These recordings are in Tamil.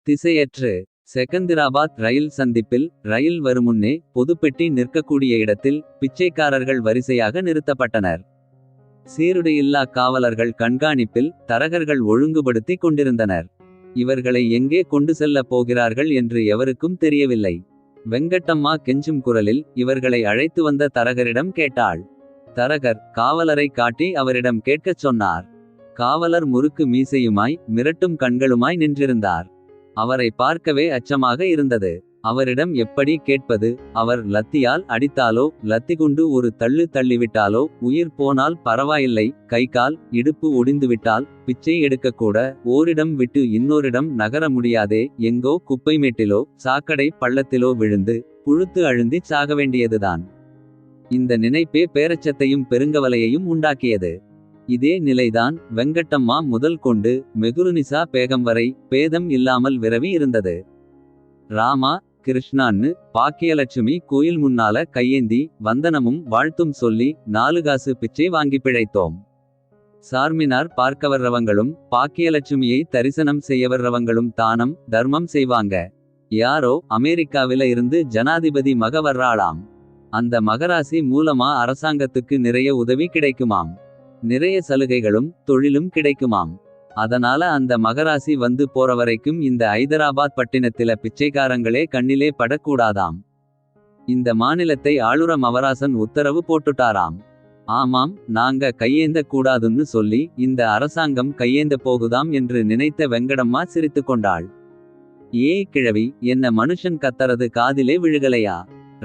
திசையற்று. செகந்திராபாத் ரயில் சந்திப்பில் ரயில் வருமுன்னே பொதுப்பெட்டி நிற்கக்கூடிய இடத்தில் பிச்சைக்காரர்கள் வரிசையாக நிறுத்தப்பட்டனர். சீருடையில்லா காவலர்கள் கண்காணிப்பில் தரகர்கள் ஒழுங்குபடுத்தி கொண்டிருந்தனர். இவர்களை எங்கே கொண்டு செல்லப் போகிறார்கள் என்று எவருக்கும் தெரியவில்லை. வெங்கட்டம்மா கெஞ்சும் குரலில் இவர்களை அழைத்து வந்த தரகரிடம் கேட்டாள். தரகர் காவலரை காட்டி அவரிடம் கேட்கச் சொன்னார். காவலர் முறுக்கு மீசையுமாய் மிரட்டும் கண்களுமாய் நின்றிருந்தார். அவரை பார்க்கவே அச்சமாக இருந்தது. அவரிடம் எப்படி கேட்பது? அவர் லத்தியால் அடித்தாலோ லத்திகுண்டு ஒரு தள்ளு தள்ளிவிட்டாலோ உயிர் போனால் பரவாயில்லை, கை கால் இடுப்பு ஒடிந்துவிட்டால் பிச்சை எடுக்கக்கூட ஓரிடம் விட்டு இன்னோரிடம் நகர முடியாதே, எங்கோ குப்பைமேட்டிலோ சாக்கடை பள்ளத்திலோ விழுந்து புழுத்து அழுந்தி சாக வேண்டியதுதான். இந்த நினைப்பே பேரச்சத்தையும் பெருங்கவலையையும் உண்டாக்கியது. இதே நிலைதான் வெங்கட்டம்மா முதல் கொண்டு மெகுருனிசா பேகம் வரை பேதம் இல்லாமல் விரவி இருந்தது. ராமா கிருஷ்ணான்னு பாக்கியலட்சுமி கோயில் முன்னால கையேந்தி வந்தனமும் வாழ்த்தும் சொல்லி 4 காசு பிச்சை வாங்கி பிழைத்தோம். சார்மினார் பார்க்க வர்றவங்களும் பாக்கியலட்சுமியை தரிசனம் செய்ய வர்றவங்களும் தானம் தர்மம் செய்வாங்க. யாரோ அமெரிக்காவில இருந்து ஜனாதிபதி மக வர்றாளாம். அந்த மகராசி மூலமா அரசாங்கத்துக்கு நிறைய உதவி கிடைக்குமாம். நிறைய சலுகைகளும் தொழிலும் கிடைக்குமாம். அதனால அந்த மகராசி வந்து போறவரைக்கும் இந்த ஐதராபாத் பட்டினத்தில பிச்சைக்காரங்களே கண்ணிலே படக்கூடாதாம். இந்த மாநிலத்தை ஆளுற மவராசன் உத்தரவு போட்டுட்டாராம். ஆமாம், நாங்க கையேந்த கூடாதுன்னு சொல்லி இந்த அரசாங்கம் கையேந்த போகுதாம் என்று நினைத்த வெங்கடம்மா சிரித்து கொண்டாள். ஏய் கிழவி, என்ன மனுஷன் கத்தறது காதிலே விழுகலையா?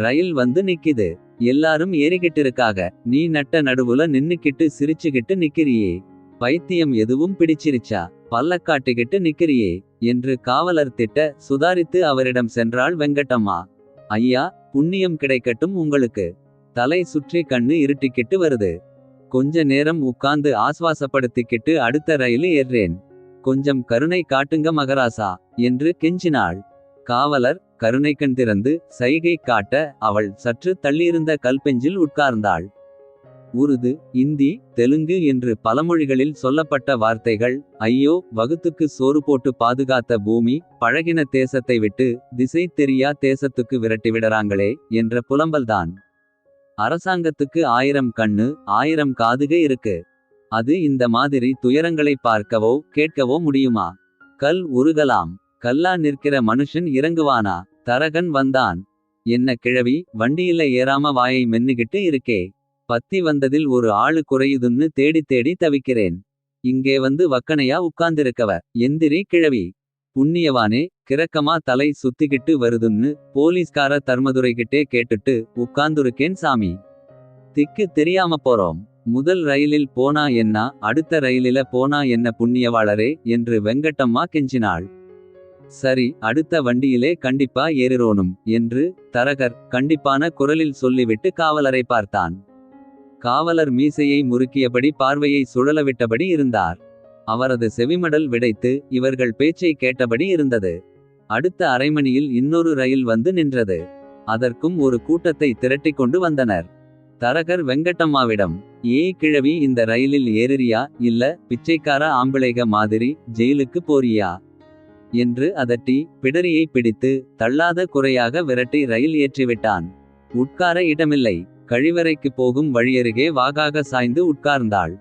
ரயில் வந்து நிக்கிது, எல்லாரும் ஏறிக்கிட்டிருக்காக, நீ நட்ட நடுவுல நின்னுக்கிட்டு சிரிச்சுக்கிட்டு நிக்கிறியே. பைத்தியம் எதுவும் பிடிச்சிருச்சா? பல்லக்காட்டிக்கிட்டு நிக்கிறியே என்று காவலர் திட்ட சுதாரித்து அவரிடம் சென்றாள் வெங்கட்டம்மா. ஐயா, புண்ணியம் கிடைக்கட்டும் உங்களுக்கு. தலை சுற்றி கண்ணு இருட்டிக்கிட்டு வருது. கொஞ்ச நேரம் உட்கார்ந்து ஆஸ்வாசப்படுத்திக்கிட்டு அடுத்த ரயில் ஏற்றேன். கொஞ்சம் கருணை காட்டுங்க மகராசா என்று கெஞ்சினாள். காவலர் கருணைக்கண் திறந்து சைகை காட்ட அவள் சற்று தள்ளியிருந்த கல்பெஞ்சில் உட்கார்ந்தாள். உருது, இந்தி, தெலுங்கு என்று பலமொழிகளில் சொல்லப்பட்ட வார்த்தைகள், ஐயோ வகுத்துக்கு சோறு போட்டு பாதுகாத்த பூமி பழகின தேசத்தை விட்டு திசை தெரியா தேசத்துக்கு விரட்டிவிடறாங்களே என்ற புலம்பல்தான். அரசாங்கத்துக்கு 1000 கண்ணு 1000 காதுக இருக்கு. அது இந்த மாதிரி துயரங்களை பார்க்கவோ கேட்கவோ முடியுமா? கல் உருகலாம், கல்லா நிற்கிற மனுஷன் இறங்குவானா? தரகன் வந்தான். என்ன கிழவி, வண்டியில ஏறாம வாயை மென்னுகிட்டு இருக்கே. பத்தி வந்ததில் ஒரு ஆளு குறையுதுன்னு தேடி தேடி தவிக்கிறேன். இங்கே வந்து வக்கனையா உட்கார்ந்திருக்கவ எந்திரி கிழவி. புண்ணியவானே, கிரக்கமா தலை சுத்திக்கிட்டு வருதுன்னு போலீஸ்கார தர்மதுரைகிட்டே கேட்டுட்டு உட்கார்ந்துருக்கேன் சாமி. திக்கு தெரியாம போறோம். முதல் ரயிலில் போனா என்ன, அடுத்த ரயிலில போனா என்ன புண்ணியவாளரே என்று வெங்கட்டம்மா கெஞ்சினாள். சரி, அடுத்த வண்டியிலே கண்டிப்பா ஏறிரோனும் என்று தரகர் கண்டிப்பான குரலில் சொல்லிவிட்டு காவலரை பார்த்தான். காவலர் மீசையை முறுக்கியபடி பார்வையை சுழலவிட்டபடி இருந்தார். அவரது செவிமடல் விடைத்து இவர்கள் பேச்சை கேட்டபடி இருந்தது. அடுத்த அரைமணியில் இன்னொரு ரயில் வந்து நின்றது. அதற்கும் ஒரு கூட்டத்தை திரட்டிக் கொண்டு வந்தனர். தரகர் வெங்கட்டம்மாவிடம், ஏய் கிழவி, இந்த ரயிலில் ஏறியா இல்ல பிச்சைக்கார ஆம்பிளைக மாதிரி ஜெயிலுக்கு போறியா என்று அதட்டி பிடரியை பிடித்து தள்ளாத குறையாக விரட்டி ரயில் ஏற்றிவிட்டான். உட்கார இடமில்லை. கழிவறைக்கு போகும் வழியருகே வாகாக சாய்ந்து உட்கார்ந்தாள்.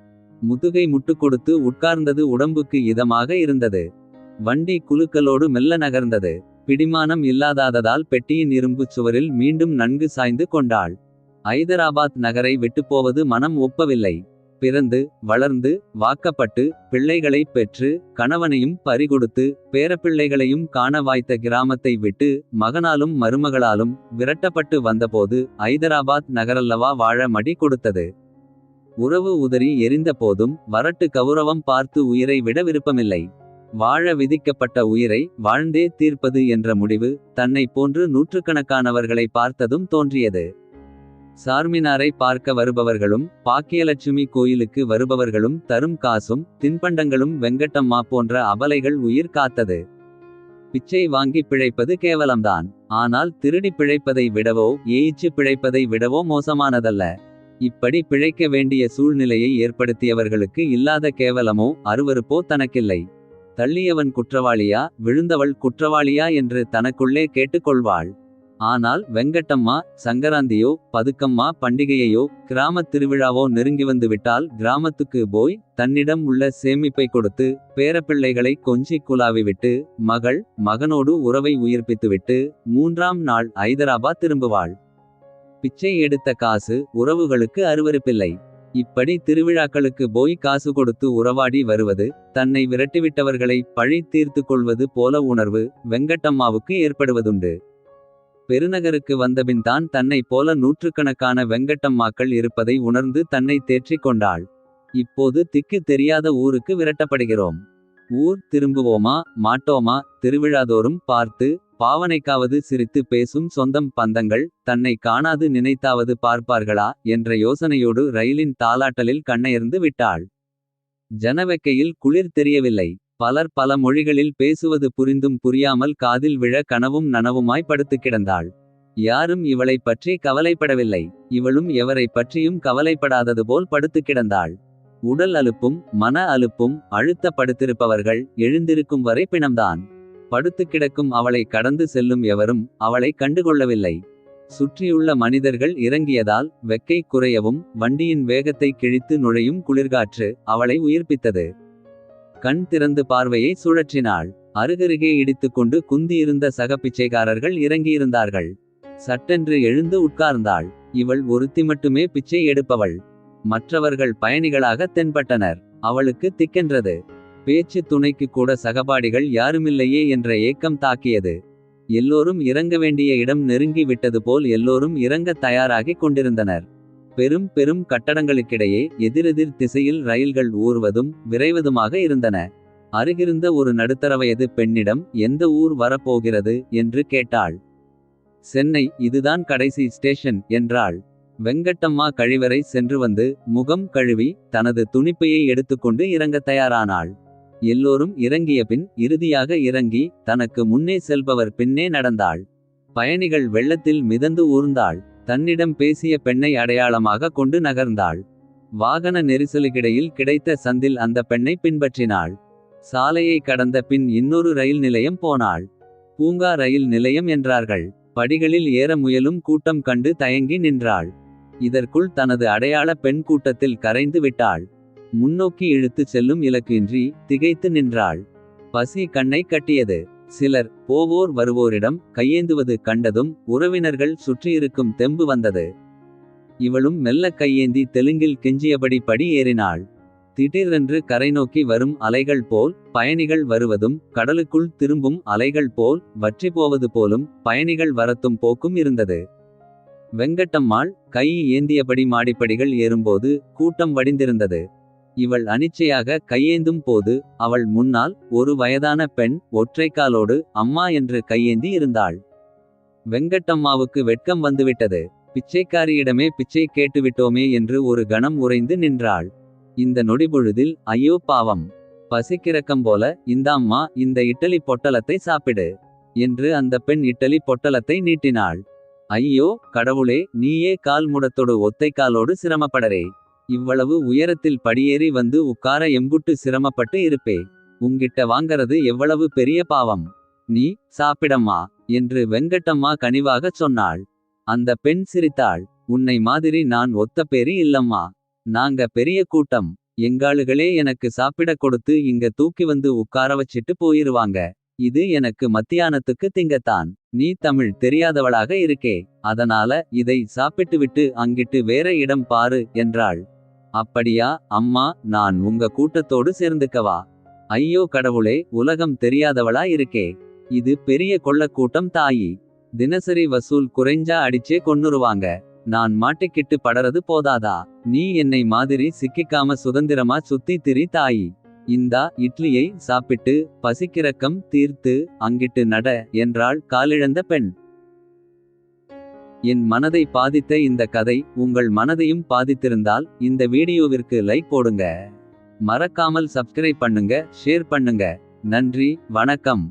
முதுகை முட்டு கொடுத்து உட்கார்ந்தது உடம்புக்கு இதமாக இருந்தது. வண்டி குலுக்கலோடு மெல்ல நகர்ந்தது. பிடிமானம் இல்லாததால் பெட்டியின் இரும்பு சுவரில் மீண்டும் நன்கு சாய்ந்து கொண்டாள். ஐதராபாத் நகரை விட்டுப்போவது மனம் ஒப்பவில்லை. பிறந்து வளர்ந்து வாக்கப்பட்டு பிள்ளைகளை பெற்று கணவனையும் பறிகொடுத்து பேரப்பிள்ளைகளையும் காண வாய்த்த கிராமத்தை விட்டு மகனாலும் மருமகளாலும் விரட்டப்பட்டு வந்தபோது ஐதராபாத் நகரல்லவா வாழ மடி கொடுத்தது. உறவு உதறி எரிந்த போதும் வரட்டு கௌரவம் பார்த்து உயிரை விட விருப்பமில்லை. வாழ விதிக்கப்பட்ட உயிரை வாழ்ந்தே தீர்ப்பது என்ற முடிவு தன்னை போன்று நூற்றுக்கணக்கானவர்களை பார்த்ததும் தோன்றியது. சார்மினாரை பார்க்க வருபவர்களும் பாக்கியலட்சுமி கோயிலுக்கு வருபவர்களும் தரும் காசும் தின்பண்டங்களும் வெங்கட்டம்மா போன்ற அபலைகள் உயிர் காத்தது. பிச்சை வாங்கி பிழைப்பது கேவலம்தான். ஆனால் திருடி பிழைப்பதை விடவோ ஏய்ச்சு பிழைப்பதை விடவோ மோசமானதல்ல. இப்படி பிழைக்க வேண்டிய சூழ்நிலையை ஏற்படுத்தியவர்களுக்கு இல்லாத கேவலமோ அருவருப்போ தனக்கில்லை. தள்ளியவன் குற்றவாளியா விழுந்தவள் குற்றவாளியா என்று தனக்குள்ளே கேட்டுக்கொள்வாள். ஆனால் வெங்கட்டம்மா சங்கராந்தியோ பதுக்கம்மா பண்டிகையையோ கிராமத் திருவிழாவோ நெருங்கி வந்து விட்டால் கிராமத்துக்கு போய் தன்னிடம் உள்ள சேமிப்பை கொடுத்து பேரப்பிள்ளைகளை கொஞ்சி குலாவிவிட்டு மகனோடு உறவை உயிர்ப்பித்துவிட்டு 3ஆம் நாள் ஐதராபாத் திரும்புவாள். பிச்சை எடுத்த காசு உறவுகளுக்கு அருவருப்பில்லை. இப்படி திருவிழாக்களுக்கு போய் காசு கொடுத்து உறவாடி வருவது தன்னை விரட்டிவிட்டவர்களை பழி தீர்த்து கொள்வது போல உணர்வு வெங்கட்டம்மாவுக்கு ஏற்படுவதுண்டு. பெருநகருக்கு வந்தபின்தான் தன்னை போல நூற்றுக்கணக்கான வெங்கட்டம்மாக்கள் இருப்பதை உணர்ந்து தன்னை தேற்றிக் கொண்டாள். இப்போது திக்கு தெரியாத ஊருக்கு விரட்டப்படுகிறோம். ஊர் திரும்புவோமா மாட்டோமா? திருவிழாதோறும் பார்த்து பாவனைக்காவது சிரித்து பேசும் சொந்தம் பந்தங்கள் தன்னை காணாது நினைத்தாவது பார்ப்பார்களா என்ற யோசனையோடு ரயிலின் தாலாட்டலில் கண்ணையர்ந்து விட்டாள். ஜனவெக்கையில் குளிர் தெரியவில்லை. பலர் பல மொழிகளில் பேசுவது புரிந்தும் புரியாமல் காதில் விழ கனவும் நனவுமாய் படுத்து கிடந்தாள். யாரும் இவளை பற்றி கவலைப்படவில்லை. இவளும் எவரை பற்றியும் கவலைப்படாதது போல் படுத்து கிடந்தாள். உடல் அலுப்பும் மன அலுப்பும் அழுத்த படுத்திருப்பவர்கள் எழுந்திருக்கும் வரை பிணம்தான். படுத்து கிடக்கும் அவளை கடந்து செல்லும் எவரும் அவளை கண்டுகொள்ளவில்லை. சுற்றியுள்ள மனிதர்கள் இறங்கியதால் வெக்கை குறையவும் வண்டியின் வேகத்தை கிழித்து நுழையும் குளிர்காற்று அவளை உயிர்ப்பித்தது. கண் திறந்து பார்வையை சுழற்றினாள். அருகருகே இடித்துக்கொண்டு குந்தியிருந்த சக பிச்சைக்காரர்கள் இறங்கியிருந்தார்கள். சட்டென்று எழுந்து உட்கார்ந்தாள். இவள் ஒருத்தி மட்டுமே பிச்சை எடுப்பவள். மற்றவர்கள் பயணிகளாக தென்பட்டனர். அவளுக்கு திக்கென்றது. பேச்சு துணைக்கு கூட சகபாடிகள் யாருமில்லையே என்ற ஏக்கம் தாக்கியது. எல்லோரும் இறங்க வேண்டிய இடம் நெருங்கி விட்டது போல் எல்லோரும் இறங்க தயாராகிக் கொண்டிருந்தனர். பெரும் பெரும் கட்டடங்களுக்கிடையே எதிரெதிர் திசையில் ரயில்கள் ஊர்வதும் விரைவதுமாக இருந்தன. அருகிருந்த ஒரு நடுத்தர வயது பெண்ணிடம் எந்த ஊர் வரப்போகிறது என்று கேட்டாள். சென்னை, இதுதான் கடைசி ஸ்டேஷன் என்றாள். வெங்கட்டம்மா கழிவறை சென்று வந்து முகம் கழுவி தனது துணிப்பையை எடுத்துக்கொண்டு இறங்க தயாரானாள். எல்லோரும் இறங்கிய பின் இறுதியாக இறங்கி தனக்கு முன்னே செல்பவர் பின்னே நடந்தாள். பயணிகள் வெள்ளத்தில் மிதந்து ஊர்ந்தாள். தன்னிடம் பேசிய பெண்ணை அடையாளமாக கொண்டு நகர்ந்தாள். வாகன நெரிசலுக்கிடையில் கிடைத்த சந்தில் அந்த பெண்ணை பின்பற்றினாள். சாலையை கடந்த பின் இன்னொரு ரயில் நிலையம் போனாள். பூங்கா ரயில் நிலையம் என்றார்கள். படிகளில் ஏற முயலும் கூட்டம் கண்டு தயங்கி நின்றாள். இதற்குள் தனது அடையாள பெண் கூட்டத்தில் கரைந்து விட்டாள். முன்னோக்கி இழுத்து செல்லும் இலக்கு இன்றி திகைத்து நின்றாள். பசி கண்ணை கட்டியது. சிலர் போவோர் வருவோரிடம் கையேந்துவது கண்டதும் உறவினர்கள் சுற்றியிருக்கும் தெம்பு வந்தது. இவளும் மெல்ல கையேந்தி தெலுங்கில் கெஞ்சியபடி படி ஏறினாள். திடீரென்று கரை நோக்கி வரும் அலைகள் போல் பயணிகள் வருவதும் கடலுக்குள் திரும்பும் அலைகள் போல் வற்றி போவது போலும் பயணிகள் வரத்தும் போக்கும் இருந்தது. வெங்கட்டம்மாள் கை ஏந்தியபடி மாடிப்படிகள் ஏறும்போது கூட்டம் வடிந்திருந்தது. இவள் அனிச்சையாக கையேந்தும் போது அவள் முன்னால் ஒரு வயதான பெண் ஒற்றைக்காலோடு அம்மா என்று கையேந்தி இருந்தாள். வெங்கட்டம்மாவுக்கு வெட்கம் வந்துவிட்டது. பிச்சைக்காரியிடமே பிச்சை கேட்டுவிட்டோமே என்று ஒரு கணம் உறைந்து நின்றாள். இந்த நொடிபொழுதில் ஐயோ பாவம், பசிக்கிறக்கம் போல இந்தாம்மா இந்த இட்டலி பொட்டலத்தை சாப்பிடு என்று அந்த பெண் இட்டலி பொட்டலத்தை நீட்டினாள். ஐயோ கடவுளே, நீயே கால் முடத்தோடு ஒத்தைக்காலோடு சிரமப்படரே. இவ்வளவு உயரத்தில் படியேறி வந்து உட்கார எம்புட்டு சிரமப்பட்டு இருப்பே. உங்கிட்ட வாங்கறது எவ்வளவு பெரிய பாவம். நீ சாப்பிடம்மா என்று வெங்கட்டம்மா கனிவாகச் சொன்னாள். அந்த பெண் சிரித்தாள். உன்னை மாதிரி நான் ஒத்த பேரி இல்லம்மா. நாங்க பெரிய கூட்டம். எங்காளுகளே எனக்கு சாப்பிடக் கொடுத்து இங்க தூக்கி வந்து உட்கார வச்சிட்டு போயிருவாங்க. இது எனக்கு மத்தியானத்துக்கு திங்கத்தான். நீ தமிழ் தெரியாதவளாக இருக்கே, அதனால இதை சாப்பிட்டுவிட்டு அங்கிட்டு வேற இடம் பாரு என்றாள். அப்படியா அம்மா, நான் உங்க கூட்டத்தோடு சேர்ந்துக்கவா? ஐயோ கடவுளே, உலகம் தெரியாதவளா இருக்கே. இது பெரிய கொள்ளக்கூட்டம் தாயி. தினசரி வசூல் குறைஞ்சா அடிச்சே கொன்னுருவாங்க. நான் மாட்டிக்கிட்டு படறது போதாதா? நீ என்னை மாதிரி சிக்கிக்காம சுதந்திரமா சுத்தி திரி தாயி. இந்தா இட்லியை சாப்பிட்டு பசிக்கிறக்கம் தீர்த்து அங்கிட்டு நட என்றாள் காலிழந்த பெண். என் மனதை பாதித்த இந்த கதை உங்கள் மனதையும் பாதித்திருந்தால் இந்த வீடியோவிற்கு லைக் போடுங்க. மறக்காமல் சப்ஸ்கிரைப் பண்ணுங்க, ஷேர் பண்ணுங்க. நன்றி, வணக்கம்.